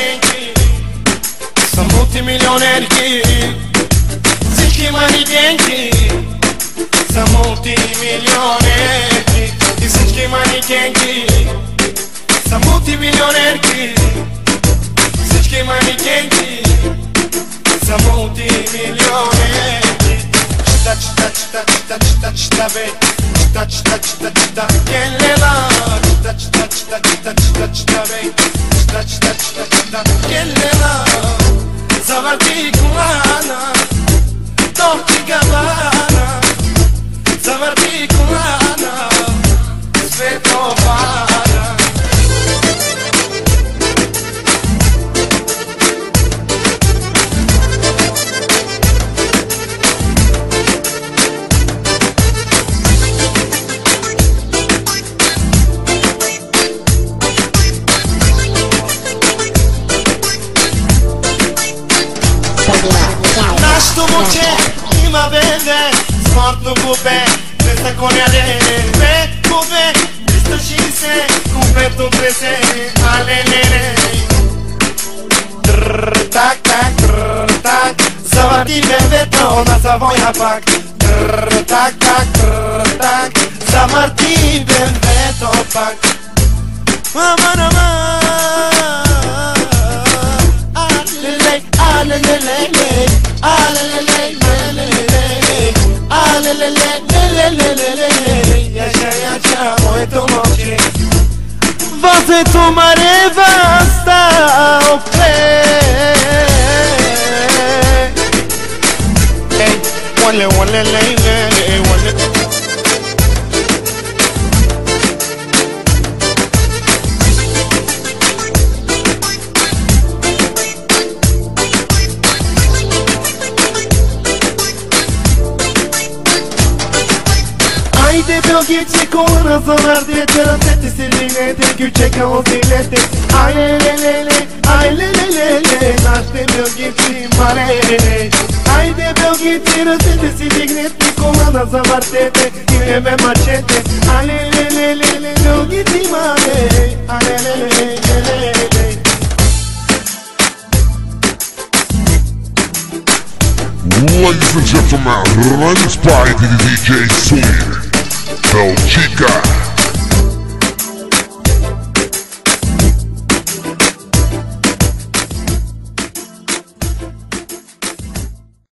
manighenchi, sa multimilioneri. Zici manighenchi, sa multimilioneri. Zici manighenchi, sa multimilioneri. Zici manighenchi, sa multimilioneri. Cita be, cita quelle là. Cita be, cita quelle là. Zavarti kumana, Dolce Gabbana. Zavarti kumana, Svetovana. Naștu muce, ima vede, smartu gube, testa coneare, ve gube, testa șise, cumpetul trese, alelele. Trrr-tac, tac, trrr-tac, zavarti beveto, na Savoia pac. Trrr-tac, tac, trrr-tac, zavarti beveto pac. Mama, mama. Você tomare vasta o play. Wale wale lele wale. Haydi bir geçe korazalar diye terapeti silinete küçük olsilete. Aylelelele, aylelelele, naște bir geçe marele. Haydi bir geçe terapeti silinete korazalar tete, ileve maçete. Aylelelele, bir geçe mare, aylelelele. Ladies and gentlemen, run this by the DJ Swing, El Chica.